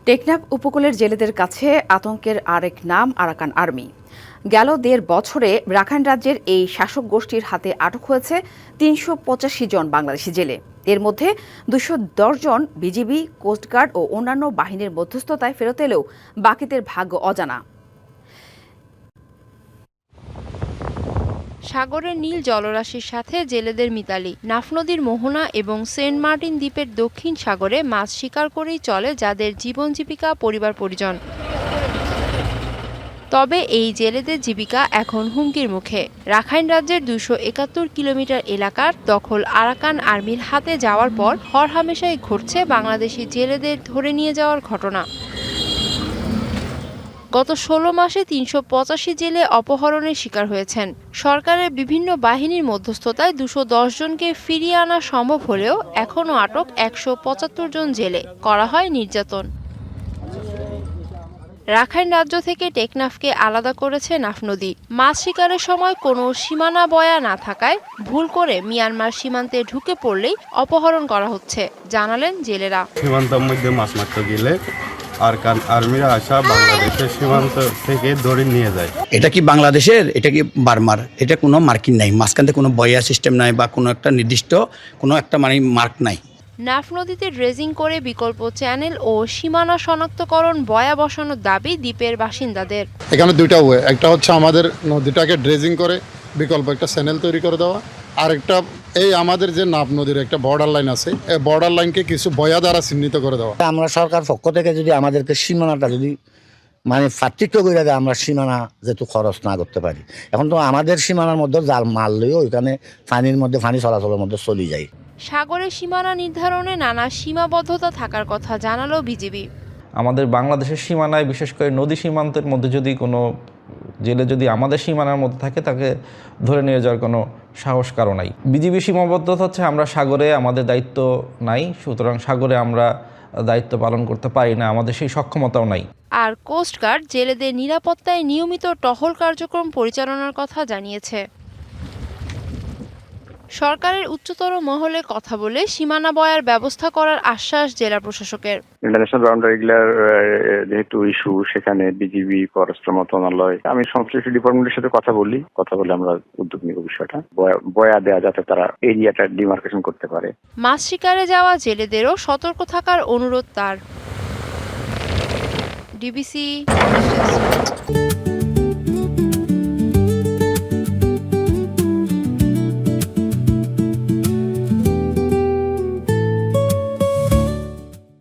টেকনাফ উপকূলের জেলেদের কাছে আতঙ্কের আরেক নাম আরাকান আর্মি। গেল ১.৫ বছরে রাখাইন রাজ্যের এই শাসক গোষ্ঠীর হাতে আটক হয়েছে ৩৮৫ জন বাংলাদেশি জেলে। এর মধ্যে ২১০ জন বিজিবি, কোস্টগার্ড ও অন্যান্য বাহিনীর মধ্যস্থতায় ফেরত এলেও বাকিদের ভাগ্য অজানা। সাগরের নীল জলরাশির সাথে জেলেদের মিতালি, নাফ নদীর মোহনা এবং সেন্ট মার্টিন দ্বীপের দক্ষিণ সাগরে মাছ শিকার করেই চলে যাদের জীবন জীবিকা, পরিবার পরিজন। তবে এই জেলেদের জীবিকা এখন হুমকির মুখে। রাখাইন রাজ্যের ২৭১ কিলোমিটার এলাকার দখল আরাকান আর্মির হাতে যাওয়ার পর হরহামেশাই ঘটছে বাংলাদেশি জেলেদের ধরে নিয়ে যাওয়ার ঘটনা। গত ১৬ মাসে ৩৮৫ জেলে অপহরণের শিকার হয়েছেন। সরকারের বিভিন্ন বাহিনীর মধ্যস্থতায় ২১০ জনকে ফিরিয়ে আনা সম্ভব হলেও এখনও আটক ১৭৫ জন জেলে, করা হয় নির্যাতন। রাখাইন রাজ্য থেকে টেকনাফকে আলাদা করেছে নাফ নদী। মাছ শিকারের সময় কোনো সীমানা বয়া না থাকায় ভুল করে মিয়ানমার সীমান্তে ঢুকে পড়লেই অপহরণ করা হচ্ছে, জানালেন জেলেরা। সীমান্তের মধ্যে মাছ মারতে গেলে আরাকান আর্মিরা আসা বাংলাদেশের সীমান্ত থেকে ধরে নিয়ে যায়। এটা কি বাংলাদেশের, এটা কি বার্মার, এটা কোনো মার্কিং নাই, মাঝখানে কোনো বয়া সিস্টেম নাই বা কোনো একটা নির্দিষ্ট কোনো একটা মার্ক নাই। নাফ নদীতে ড্রেজিং করে বিকল্প চ্যানেল ও সীমানা শনাক্তকরণ বয়া বসানোর দাবি দ্বীপের বাসিন্দাদের। এখানে দুইটা ওয়ে, একটা হচ্ছে আমাদের নদীটাকে ড্রেজিং করে বিকল্প একটা চ্যানেল তৈরি করে দেওয়া, আর একটা এই আমাদের যে নাফ নদীর একটা বর্ডার লাইন আছে, এই বর্ডার লাইনকে কিছু বয়া দ্বারা চিহ্নিত করে দেওয়া। আমরা সরকার পক্ষ থেকে যদি আমাদেরকে সীমানাটা যদি পার্থক্য করে দেয়, আমরা সীমানা যেহেতু খরচ না করতে পারি, এখন তো আমাদের সীমানার মধ্যে জাল মারলেও ওইখানে পানির মধ্যে পানি চলাচলের মধ্যে চলে যায়। সাগরের সীমানা নির্ধারণে নানা সীমাবদ্ধতা থাকার কথা জানালো বিজিবি। আমাদের বাংলাদেশের সীমানায়, বিশেষ করে নদী সীমান্তের মধ্যে যদি কোনো জেলে যদি আমাদের সীমানার মধ্যে থাকে, তাকে ধরে নিয়ে যাওয়ার কোনো সাহস কারো নাই। বিজিবি সীমাবদ্ধতা হচ্ছে আমরা সাগরে আমাদের দায়িত্ব নাই, সুতরাং সাগরে আমরা দায়িত্ব পালন করতে পারি না, আমাদের সেই সক্ষমতাও নাই। আর কোস্টগার্ড জেলেদের নিরাপত্তায় নিয়মিত টহল কার্যক্রম পরিচালনার কথা জানিয়েছে। সরকারের উচ্চতর মহলে কথা বলে সীমানা বয়ার ব্যবস্থা করার আশ্বাস জেলা প্রশাসকের। ইন্টারন্যাশনাল বাউন্ডারি রেগুলার যেহেতু ইস্যু, সেখানে বিজিবি, পররাষ্ট্র মন্ত্রণালয়, আমি সংশ্লিষ্ট ডিপার্টমেন্টের সাথে কথা বলে আমরা উদ্যোগ নিব বিষয়টা বয়া দেয়া, যাতে তারা এরিয়াটা ডিমার্কেশন করতে পারে। মাছ শিকারে যাওয়া জেলেদেরও সতর্ক থাকার অনুরোধ তার। ডিবিসি।